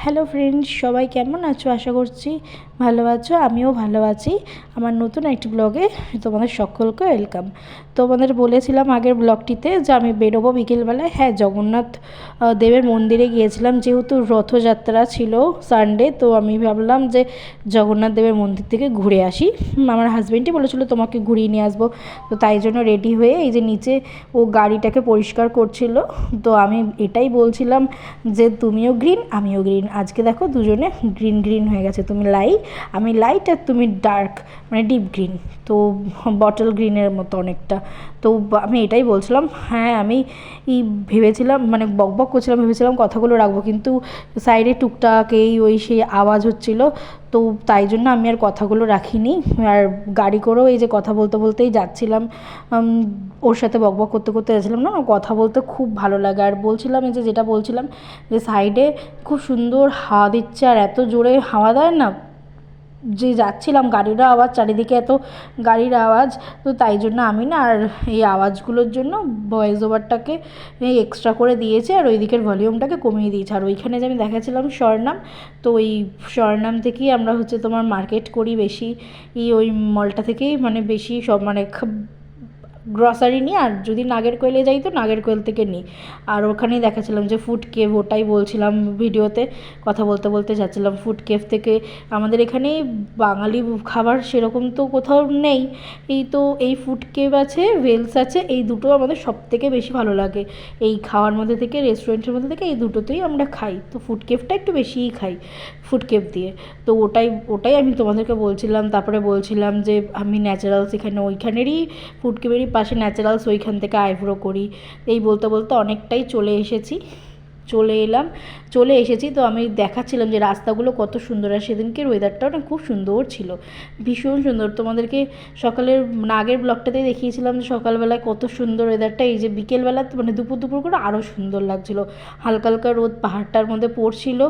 Hello friends, সবাই কেমন আছো? আশা করছি ভালো আছো। আমিও ভালো আছি। আমার নতুন একটি ব্লগে তোমাদের সকলকে ওয়েলকাম। তোমাদের বলেছিলাম আগের ব্লগটিতে যে আমি বেরোবো বিকেলবেলায়। হ্যাঁ, জগন্নাথ দেবের মন্দিরে গিয়েছিলাম, যেহেতু রথযাত্রা ছিল সানডে, তো আমি ভাবলাম যে জগন্নাথ দেবের মন্দির থেকে ঘুরে আসি। আমার হাজব্যান্ডই বলেছিল তোমাকে ঘুরিয়ে নিয়ে আসবো, তো তাই জন্য রেডি হয়ে এই যে নিচে ও গাড়িটাকে পরিষ্কার করছিল। তো আমি এটাই বলছিলাম যে তুমিও গ্রিন আমিও গ্রিন, আজকে দেখো দুজনে গ্রিন গ্রিন হয়ে গেছে। তুমি আমি লাইট আর তুমি ডার্ক, মানে ডিপ গ্রিন, তো বটল গ্রিনের মতো অনেকটা। তো আমি এটাই বলছিলাম। হ্যাঁ, আমি ভেবেছিলাম, মানে বকবক করছিলাম, ভেবেছিলাম কথাগুলো রাখবো, কিন্তু সাইডে টুকটাক ওই সেই আওয়াজ হচ্ছিল, তো তাই জন্য আমি আর কথাগুলো রাখিনি। আর গাড়ি করেও এই যে কথা বলতে বলতেই যাচ্ছিলাম, ওর সাথে বকবক করতে করতে যাচ্ছিলাম। না, কথা বলতে খুব ভালো লাগে। আর বলছিলাম এই যে যেটা বলছিলাম যে সাইডে খুব সুন্দর হাওয়া দিচ্ছে, আর এত জোরে হাওয়া দেয় না, যে যাচ্ছিলাম গাড়ির আওয়াজ, চারিদিকে এত গাড়ির আওয়াজ, তো তাই জন্য আমি না আর এই আওয়াজগুলোর জন্য ভয়েস ওভারটাকে এক্সট্রা করে দিয়েছে, আর ওই দিকের ভলিউমটাকে কমিয়ে দিয়েছে। আর ওইখানে যে আমি দেখাচ্ছিলাম স্বর্ণাম, তো ওই স্বর্ণাম থেকেই আমরা তোমার মার্কেট করি বেশি, ওই মলটা থেকেই মানে বেশি সব মানে গ্রসারি নিই। আর যদি নাগেরকোয়েলে যাই তো নাগেরকোয়েল থেকে নিই। আর ওখানেই দেখাচ্ছিলাম যে ফুড কেভ, ওটাই বলছিলাম ভিডিওতে, কথা বলতে বলতে যাচ্ছিলাম। ফুড কেভ থেকে আমাদের এখানে বাঙালি খাবার সেরকম তো কোথাও নেই, এই ফুড কেভ আছে, ওয়েলস আছে, এই দুটো আমাদের সবথেকে বেশি ভালো লাগে। এই খাওয়ার মধ্যে থেকে, রেস্টুরেন্টের মধ্যে থেকে এই দুটোতেই আমরা খাই, তো ফুড কেভটা একটু বেশিই খাই ফুড কেভ দিয়ে। তো ওটাই আমি তোমাদেরকে বলছিলাম। তারপরে বলছিলাম যে আমি ন্যাচারালস এখানে ওইখানেরই ফুড কেভেরই পাশে ন্যাচারালস, ওইখান থেকে আইব্রো করি। এই বলতে বলতে অনেকটাই চলে এসেছি। তো আমি দেখাচ্ছিলাম যে রাস্তাগুলো কত সুন্দর, আর সেদিনকের ওয়েদারটাও না খুব সুন্দর ছিল, ভীষণ সুন্দর। তোমাদেরকে সকালের আগের ব্লগটাতেই দেখিয়েছিলাম যে সকালবেলায় কত সুন্দর ওয়েদারটা, এই যে বিকেলবেলা মানে দুপুর করে আরও সুন্দর লাগছিল। হালকা হালকা রোদ পাহাড়টার মধ্যে পড়ছিল,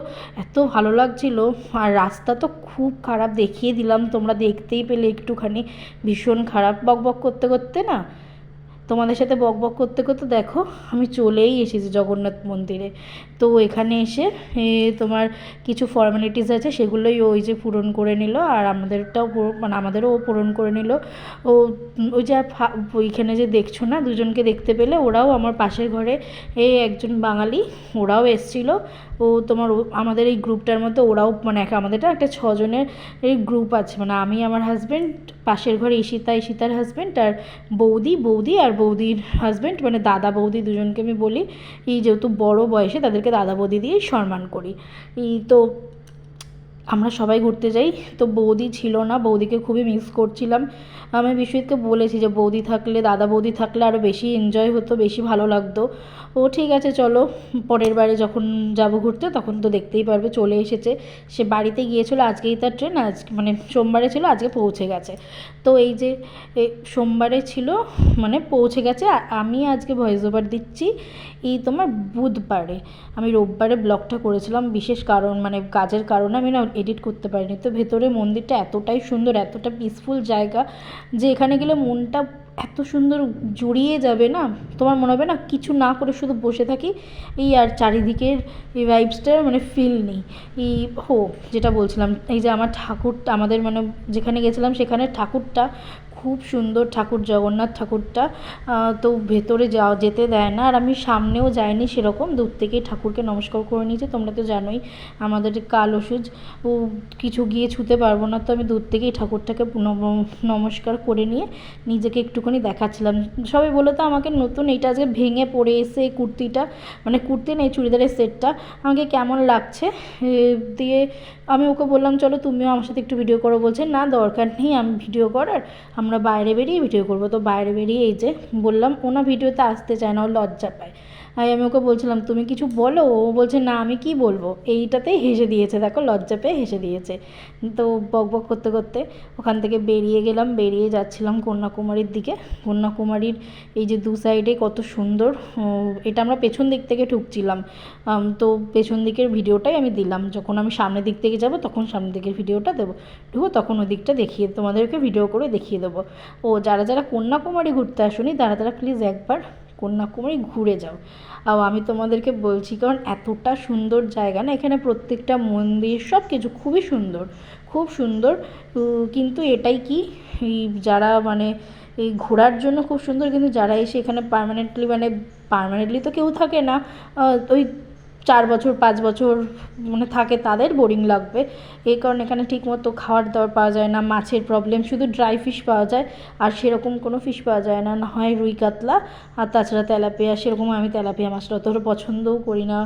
এত ভালো লাগছিল। আর রাস্তা তো খুব খারাপ, দেখিয়ে দিলাম, তোমরা দেখতেই পেলে একটুখানি, ভীষণ খারাপ। বকবক করতে করতে না তোমাদের সাথে বকবক করতে করতে দেখো আমি চলেই এসেছি জগন্নাথ মন্দিরে। তো এখানে এসে তোমার কিছু ফর্মালিটিস আছে, সেগুলোই ওই যে পূরণ করে নিল, আর মানে আমাদেরও ও পূরণ করে নিল। ও ওই যে ওইখানে যে দেখছো না, দুজনকে দেখতে পেলে, ওরাও আমার পাশের ঘরে একজন বাঙালি, ওরাও এসেছিলো। আমাদের এই গ্রুপটার মধ্যে ওরাও, মানে আমাদেরটা একটা 6 জনের এই গ্রুপ আছে, মানে আমি, আমার হাজব্যান্ড, পাশের ঘরে ঈশিতার হাজব্যান্ড, আর বৌদি আর বৌদির হাজব্যান্ড, মানে দাদা বৌদি দুজনকে আমি বলি, যেহেতু বড় বয়সে তাদেরকে দাদা বৌদি দিয়েই সম্মান করি। তো আমরা সবাই ঘুরতে যাই। তো বৌদি ছিল না, বৌদিকে খুবই মিস করছিলাম। আমি বিশ্বজিৎকে বলেছি যে দাদা বৌদি থাকলে আরও বেশি এনজয় হতো, বেশি ভালো লাগতো। ও ঠিক আছে চলো, পরের বারে যখন যাব ঘুরতে তখন তো দেখতেই পারবে। চলে এসেছে, সে বাড়িতে গিয়েছিলো, আজকেই তার ট্রেন, মানে সোমবারে ছিল, আজকে পৌঁছে গেছে। তো এই যে সোমবারে ছিল, মানে পৌঁছে গেছে। আমি আজকে ভয়েস ওভার দিচ্ছি তোমার বুধবারে। আমি রোববারে ব্লগটা করেছিলাম, বিশেষ কারণ মানে কাজের কারণে আমি না এডিট করতে পারিনি। তো ভেতরে মন্দিরটা এতটাই সুন্দর, এতটা পিসফুল জায়গা, যে এখানে গেলে মনটা এত সুন্দর জুড়িয়ে যাবে না, তোমার মনে হবে না কিছু না করে শুধু বসে থাকি, আর চারিদিকের এই ভাইবসটা মানে ফিল নেই। যেটা বলছিলাম, এই যে আমার ঠাকুরটা, আমাদের মানে যেখানে গেছিলাম সেখানে ঠাকুরটা খুব সুন্দর ঠাকুর, জগন্নাথ ঠাকুরটা। তো ভেতরে যেতে দেয় না, আর আমি সামনেও যাইনি সেরকম, দূর থেকেই ঠাকুরকে নমস্কার করে নিয়েছি। তোমরা তো জানোই আমাদের কাল ওষুধ, কিছু গিয়ে ছুতে পারবো না, তো আমি দূর থেকেই ঠাকুরটাকে নমস্কার করে নিয়ে নিজেকে একটুখানি দেখাচ্ছিলাম। সবাই বলে তো আমাকে নতুন এইটা আজকে ভেঙে পড়ে এসে কুর্তিটা, মানে কুর্তি নেই চুড়িদারের সেটটা, আমাকে কেমন লাগছে। দিয়ে আমি ওকে বললাম চলো তুমিও আমার সাথে একটু ভিডিও করো, বলছে না দরকার নেই আমি ভিডিও করার, আমরা বাইরে বেরিয়ে ভিডিও করবো। তো বাইরে বেরিয়ে এই যে বললাম, ওনা ভিডিওতে আসতে চায় না, ও লজ্জা পায়। আমি ওকে বলছিলাম তুমি কিছু বলো, ও বলছে না আমি কি বলবো, এইটাতেই হেসে দিয়েছে, দেখো লজ্জা পেয়ে হেসে দিয়েছে। তো বকবক করতে করতে ওখান থেকে বেরিয়ে যাচ্ছিলাম কন্যাকুমারীর দিকে। কন্যাকুমারীর এই যে দু সাইডে কত সুন্দর, এটা আমরা পেছন দিক থেকে ঢুকছিলাম। তো পেছন দিকের ভিডিওটাই আমি দিলাম, যখন আমি সামনের দিক থেকে যাব তখন সামনের দিকের ভিডিওটা দেবো, তখন ওই দিকটা তোমাদেরকে ভিডিও করে দেখিয়ে দেবো। যারা কন্যাকুমারী ঘুরতে আসুনি তারা প্লিজ একবার কন্যাকুমারী ঘুরে যাও। আর আমি তোমাদেরকে বলছি কারণ এতটা সুন্দর জায়গা না, এখানে প্রত্যেকটা মন্দির সব কিছু খুবই সুন্দর, খুব সুন্দর। কিন্তু এটাই কি, এই যারা মানে এই ঘোরার জন্য খুব সুন্দর, কিন্তু যারা এসে এখানে পার্মানেন্টলি তো কেউ থাকে না, ওই 4 বছর 5 বছর মানে থাকে, তাদের বোরিং লাগবে। এই কারণে এখানে ঠিকমতো খাবার দাবার পাওয়া যায় না, মাছের প্রবলেম, শুধু ড্রাই ফিশ পাওয়া যায়, আর সেরকম কোনো ফিশ পাওয়া যায় না, না হয় রুই কাতলা, আর তাছাড়া তেলাপিয়া। সেরকম আমি তেলাপিয়া মাছটা অতটা পছন্দও করি না।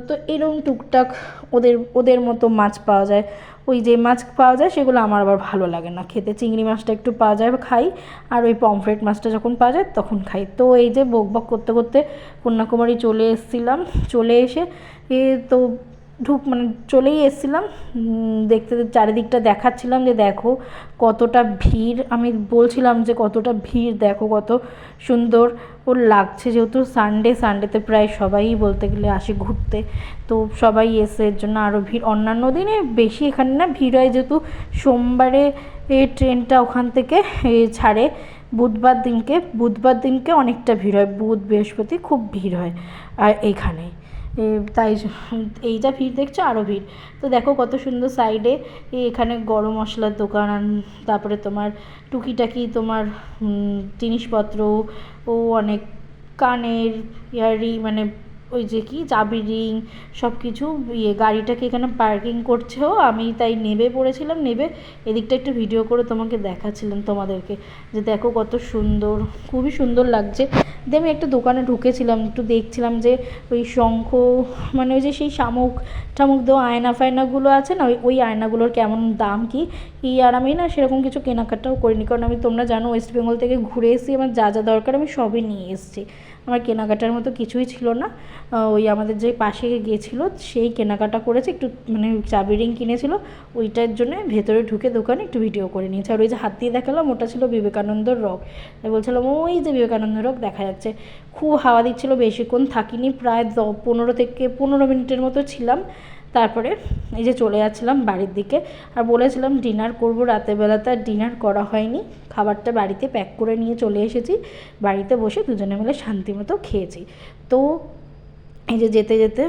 তো এরকম টুকটাক ওদের মতো মাছ পাওয়া যায়। ওই যে মাছ পাওয়া যায় সেগুলো আমার আবার ভালো লাগে না খেতে। চিংড়ি মাছটা একটু পাওয়া যায় খাই, আর ওই পমফ্রেট মাছটা যখন পাওয়া যায় তখন খাই। তো এই যে বকবক করতে করতে কন্যাকুমারী চলে এসেছিলাম। চলে এসে তো মানে চলেই এসেছিলাম, দেখতে চারিদিকটা দেখাচ্ছিলাম যে দেখো কতটা ভিড়। আমি বলছিলাম যে কতটা ভিড়, দেখো কত সুন্দর ওর লাগছে। যেহেতু সানডেতে প্রায় সবাই বলতে গেলে আসে ঘুরতে, তো সবাই এসে এর জন্য আরও ভিড়। অন্যান্য দিনে বেশি এখানে না ভিড় হয়, যেহেতু সোমবারে ট্রেনটা ওখান থেকে ছাড়ে, বুধবার দিনকে অনেকটা ভিড় হয়, বুধ বৃহস্পতি খুব ভিড় হয়। আর এইখানে তাই এই যা ভিড় দেখছো আরও ভিড়। তো দেখো কত সুন্দর সাইডে এখানে গরম মশলার দোকান, তারপরে তোমার টুকিটাকি তোমার জিনিসপত্র, ও অনেক কানের ইয়াররিং, মানে ওই যে কি চাবি রিং, সব কিছু। গাড়িটাকে এখানে পার্কিং করছেও, আমি তাই নেবে পড়েছিলাম। এদিকটা একটু ভিডিও করে তোমাকে দেখাচ্ছিলাম তোমাদেরকে, যে দেখো কত সুন্দর, খুবই সুন্দর লাগছে। দিয়ে আমি একটা দোকানে ঢুকেছিলাম, একটু দেখছিলাম যে ওই শঙ্খ, মানে ওই যে সেই শামুক দেওয়া আয়নাগুলো আছে না, ওই আয়নাগুলোর কেমন দাম কি। আর আমি না সেরকম কিছু কেনাকাটাও করিনি, কারণ তোমরা জানো ওয়েস্ট বেঙ্গল থেকে ঘুরে এসেছি, আমার যা যা দরকার আমি সবই নিয়ে এসেছি। আমার কেনাকাটার মতো কিছুই ছিল না। ওই আমাদের যে পাশে গিয়েছিলো সেই কেনাকাটা করেছে, একটু মানে চাবি রিং কিনেছিল, ওইটার জন্য ভেতরে ঢুকে দোকানে একটু ভিডিও করে নিয়েছে। আর ওই যে হাত দিয়ে দেখালাম ওটা ছিল বিবেকানন্দর রক। তাই বলছিলাম ওই যে বিবেকানন্দ রক দেখা যাচ্ছে। খুব হাওয়া দিচ্ছিলো, বেশিক্ষণ থাকিনি, প্রায় 15 মিনিটের মতো ছিলাম। তারপরে এই যে চলে যাচ্ছিলাম বাড়ির দিকে। আর বলেছিলাম ডিনার করবো, রাতের বেলাতে আর ডিনার করা হয়নি, খাবারটা বাড়িতে প্যাক করে নিয়ে চলে এসেছি। বাড়িতে বসে দুজনে মিলে শান্তি মতো খেয়েছি। তো এই যে যেতে যেতে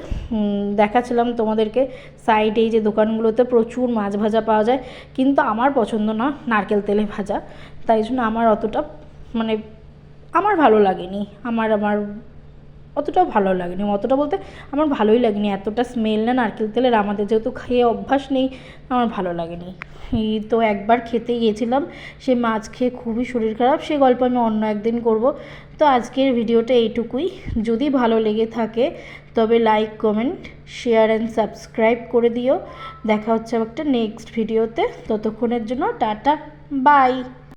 দেখাচ্ছিলাম তোমাদেরকে সাইডে এই যে দোকানগুলোতে প্রচুর মাছ ভাজা পাওয়া যায়, কিন্তু আমার পছন্দ না নারকেল তেলে ভাজা, তাই জন্য আমার অতটা মানে আমার ভালো লাগেনি। আমার অতটাও ভালো লাগেনি, অতটা বলতে আমার ভালোই লাগেনি, এতটা স্মেল না নারকেল তেলের, আমাদের যেহেতু খেয়ে অভ্যাস নেই, আমার ভালো লাগেনি। তো একবার খেতে গিয়েছিলাম, সে মাছ খেয়ে খুবই শরীর খারাপ, সে গল্প আমি অন্য একদিন করব। তো আজকের ভিডিওটা এইটুকুই। যদি ভালো লেগে থাকে তবে like, comment, share and subscribe করে দিও। দেখা হচ্ছে একটা নেক্সট ভিডিওতে, ততক্ষণের জন্য টাটা, বাই।